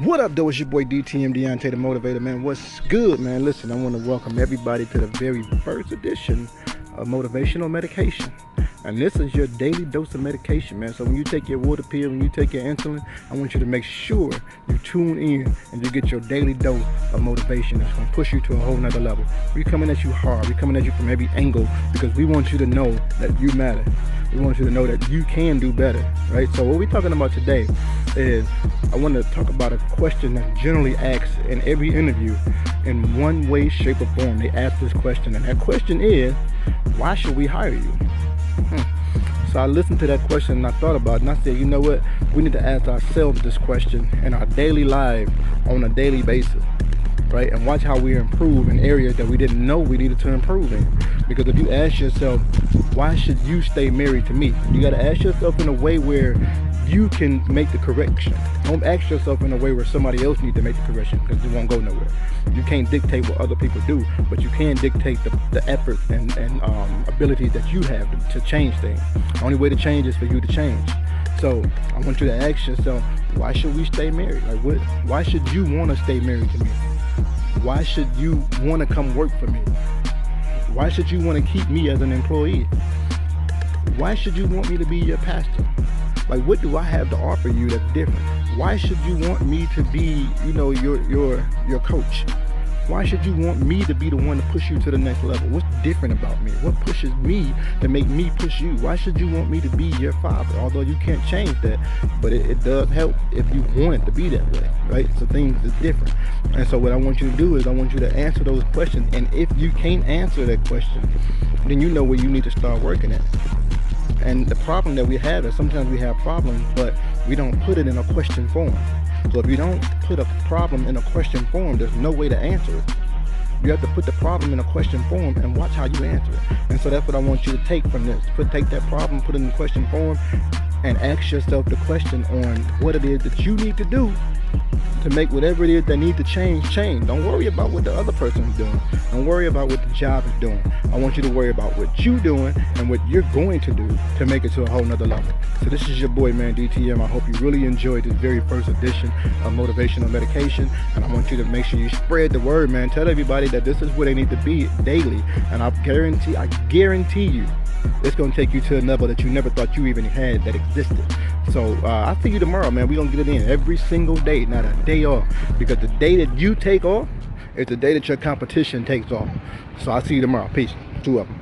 What up, though? It's your boy DTM Deontay the Motivator, man. What's good, man? Listen, I want to welcome everybody to the very first edition of Motivational Medication. And this is your daily dose of medication, man. So when you take your water pill, when you take your insulin, I want you to make sure you tune in and you get your daily dose of motivation that's going to push you to a whole nother level. We're coming at you hard. We're coming at you from every angle because we want you to know that you matter. We want you to know that you can do better, right? So what we're talking about today is I want to talk about a question that's generally asked in every interview in one way, shape, or form. They ask this question, and that question is, why should we hire you? So I listened to that question and I thought about it, and I said, you know what? We need to ask ourselves this question in our daily lives on a daily basis, right? And watch how we improve in areas that we didn't know we needed to improve in. Because if you ask yourself, why should you stay married to me? You got to ask yourself in a way where you can make the correction. Don't ask yourself in a way where somebody else needs to make the correction, because you won't go nowhere. You can't dictate what other people do, but you can dictate the effort and abilities that you have to change things. The only way to change is for you to change. So I want you to ask yourself, why should we stay married? Like, why should you want to stay married to me? Why should you want to come work for me? Why should you want to keep me as an employee? Why should you want me to be your pastor? Like, what do I have to offer you that's different? Why should you want me to be, your coach? Why should you want me to be the one to push you to the next level? What's different about me? What pushes me to make me push you? Why should you want me to be your father? Although you can't change that, but it does help if you want it to be that way, right? So things are different. And so what I want you to do is I want you to answer those questions. And if you can't answer that question, then you know where you need to start working at. And the problem that we have is sometimes we have problems, but we don't put it in a question form. So if you don't put a problem in a question form, there's no way to answer it. You have to put the problem in a question form and watch how you answer it. And so that's what I want you to take from this. Take that problem, put it in question form, and ask yourself the question on what it is that you need to do to make whatever it is that need to change. Don't worry about what the other person is doing. Don't worry about what the job is doing. I want you to worry about what you're doing and what you're going to do to make it to a whole nother level. So this is your boy, man, DTM. I hope you really enjoyed this very first edition of Motivational Medication. And I want you to make sure you spread the word, man. Tell everybody that this is where they need to be daily. And I guarantee you, it's going to take you to a level that you never thought you even had that existed. So I'll see you tomorrow, man. We're going to get it in every single day, not a day off. Because the day that you take off is the day that your competition takes off. So I'll see you tomorrow. Peace. 2 of them.